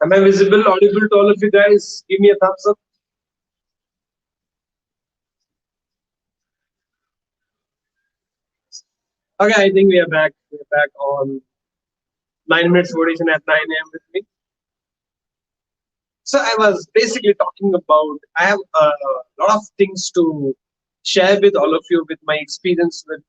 Am I visible, audible to all of you guys? Give me a thumbs up. Okay, I think we are back. We're back on 9 minutes rotation at 9 a.m. with me. So I was basically talking about. I have a lot of things to share with all of you with my experience with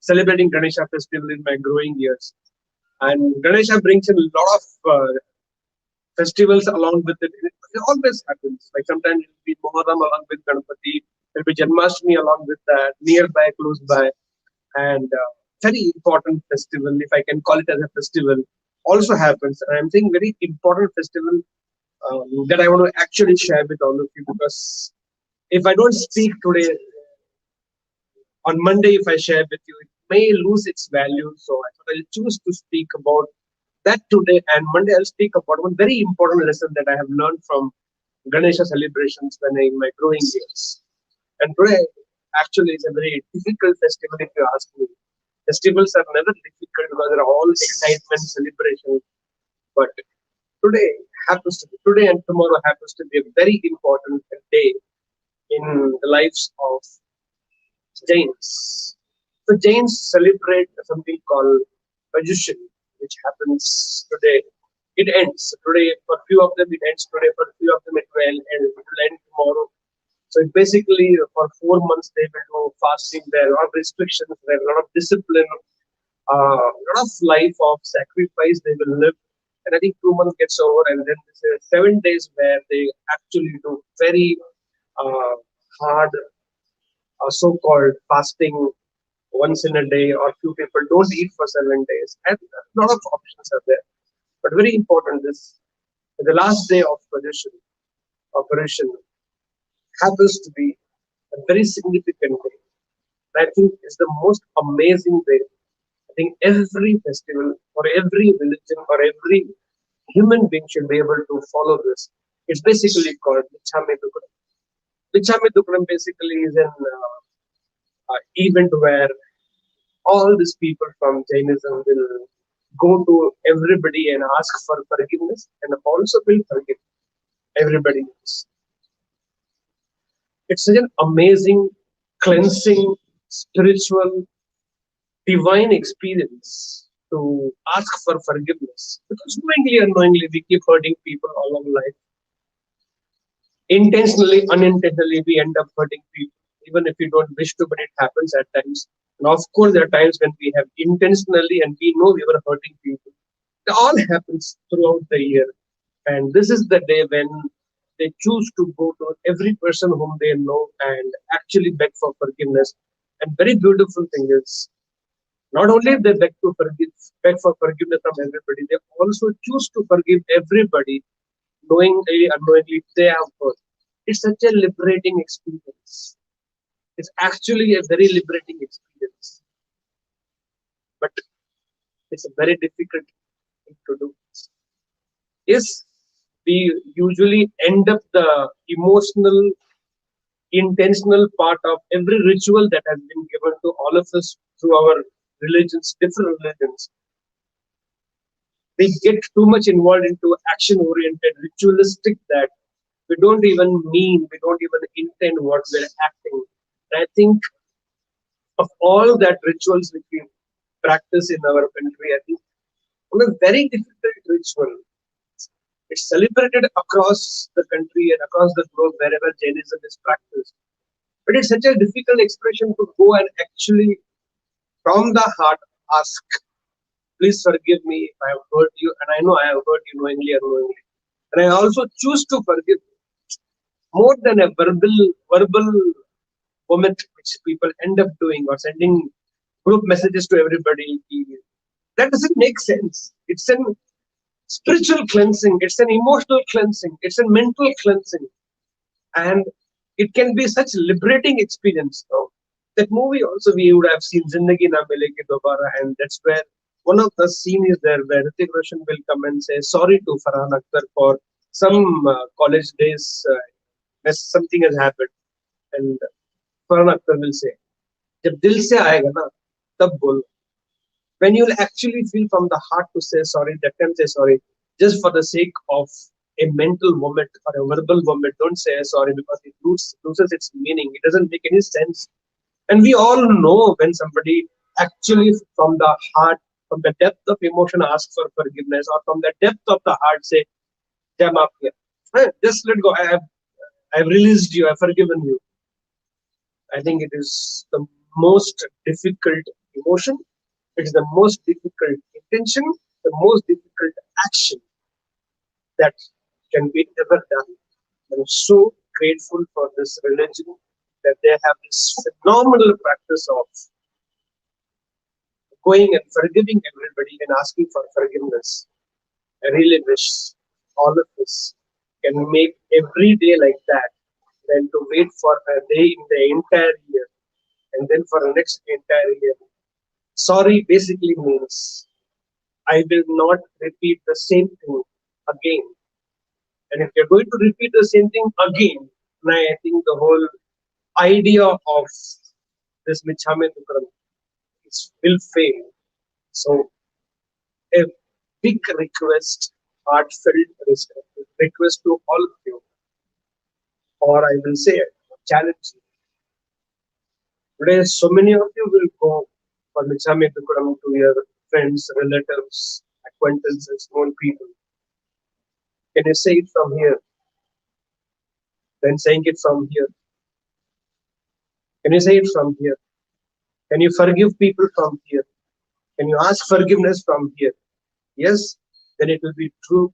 celebrating Ganesha festival in my growing years. And Ganesha brings in a lot of festivals along with it. It always happens. Like sometimes it'll be Moharram along with Ganapati. There'll be Janmashtami along with that, nearby, close by. And very important festival, if I can call it as a festival, also happens. And I'm saying very important festival that I want to actually share with all of you because if I don't speak today, on Monday, if I share with you, it may lose its value. So I thought I'll choose to speak about that today. And Monday, I'll speak about one very important lesson that I have learned from Ganesha celebrations when in my growing years. And today actually is a very difficult festival if you ask me. Festivals are never difficult because they're all excitement, celebration. But today happens to be today and tomorrow happens to be a very important day in the lives of Jains. So Jains celebrate something called Rajushan, which happens today. It ends today for few of them. It ends today for few of them. It will end tomorrow. So it basically for 4 months they will do fasting. There are a lot of restrictions. There are a lot of discipline. A lot of life of sacrifice they will live. And I think 2 months gets over, and then there's 7 days where they actually do very uh, hard so-called fasting once in a day, or few people don't eat for 7 days, and a lot of options are there. But very important, this the last day of operation happens to be a very significant day. I think it's the most amazing day. I think every festival or every religion or every human being should be able to follow this. It's basically called Lichame Dukram. Lichame Dukram basically is an event where all these people from Jainism will go to everybody and ask for forgiveness and also will forgive everybody else. It's such an amazing, cleansing, spiritual, divine experience to ask for forgiveness. Because knowingly or unknowingly, we keep hurting people all our life. Intentionally, unintentionally, we end up hurting people, even if we don't wish to, but it happens at times. And of course, there are times when we have intentionally and we know we were hurting people. It all happens throughout the year. And this is the day when they choose to go to every person whom they know and actually beg for forgiveness. And very beautiful thing is, not only they beg for forgiveness from everybody, they also choose to forgive everybody, knowingly, unknowingly, they have hurt. It's such a liberating experience. It's actually a very liberating experience, but it's a very difficult thing to do. Yes, we usually end up the emotional, intentional part of every ritual that has been given to all of us through our religions, different religions. We get too much involved into action oriented, ritualistic that we don't even mean, we don't even intend what we're acting. And I think of all that rituals which we practice in our country, I think one of very difficult ritual. It's celebrated across the country and across the globe wherever Jainism is practiced. But it's such a difficult expression to go and actually, from the heart, ask, please forgive me if I have hurt you, and I know I have hurt you knowingly or unknowingly. And I also choose to forgive more than a verbal vomit, which people end up doing or sending group messages to everybody. That doesn't make sense. It's an spiritual cleansing, it's an emotional cleansing, it's a mental cleansing, and it can be such liberating experience. So that movie also we would have seen Zindagi Na Milegi Dobara, and that's where one of the scene is there where Hrithik Roshan will come and say sorry to Farhan Akhtar for some college days, something has happened, and Farhan Akhtar will say, "जब दिल से आएगा ना, तब बोलो." When you'll actually feel from the heart to say sorry, that can say sorry. just for the sake of a mental vomit or a verbal vomit. Don't say sorry because it loses its meaning. It doesn't make any sense. And we all know when somebody actually from the heart, from the depth of emotion asks for forgiveness, or from the depth of the heart say, "Jam up here. Just let go. I've released you. I've forgiven you." I think it is the most difficult emotion. It is the most difficult intention, the most difficult action that can be ever done. I'm so grateful for this religion that they have this phenomenal practice of going and forgiving everybody and asking for forgiveness. I really wish all of us can make every day like that than to wait for a day in the entire year and then for the next entire year. Sorry basically means I will not repeat the same thing again. And if you're going to repeat the same thing again, then I think the whole idea of this Michame Dukram will fail. So a big request, heartfelt request to all of you, or I will say challenge you. Today, so many of you will go for Michame Dukram to your friends, relatives, acquaintances, known people. Can you say it from here? Then saying it from here. Can you say it from here? Can you forgive people from here? Can you ask forgiveness from here? Yes, then it will be true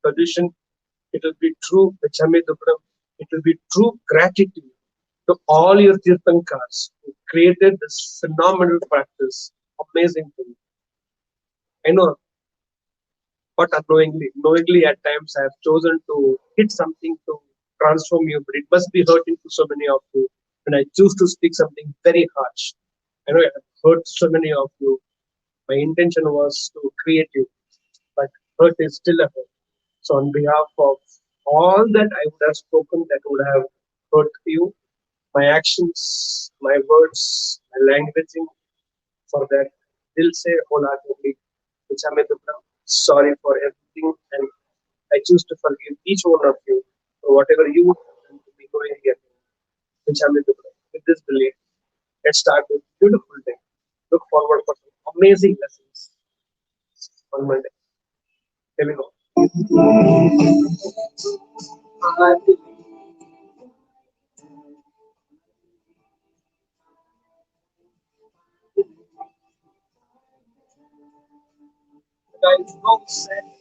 tradition. It will be true Vachame Dupram. It will be true gratitude to all your Tirthankars who created this phenomenal practice. Amazing thing. I know, but unknowingly, knowingly at times I have chosen to hit something to transform you, but it must be hurting to so many of you when I choose to speak something very harsh. I know I have hurt so many of you. My intention was to create you, but hurt is still a hurt. So, on behalf of all that I would have spoken that would have hurt you, my actions, my words, my languaging, for that, will say wholeheartedly, which I made sorry for everything, and I choose to forgive each one of you for whatever you would have done to me going here, which I made with this belief. Let's start with beautiful day. Look forward for some amazing lessons on Monday. Here we go. Guys, no set.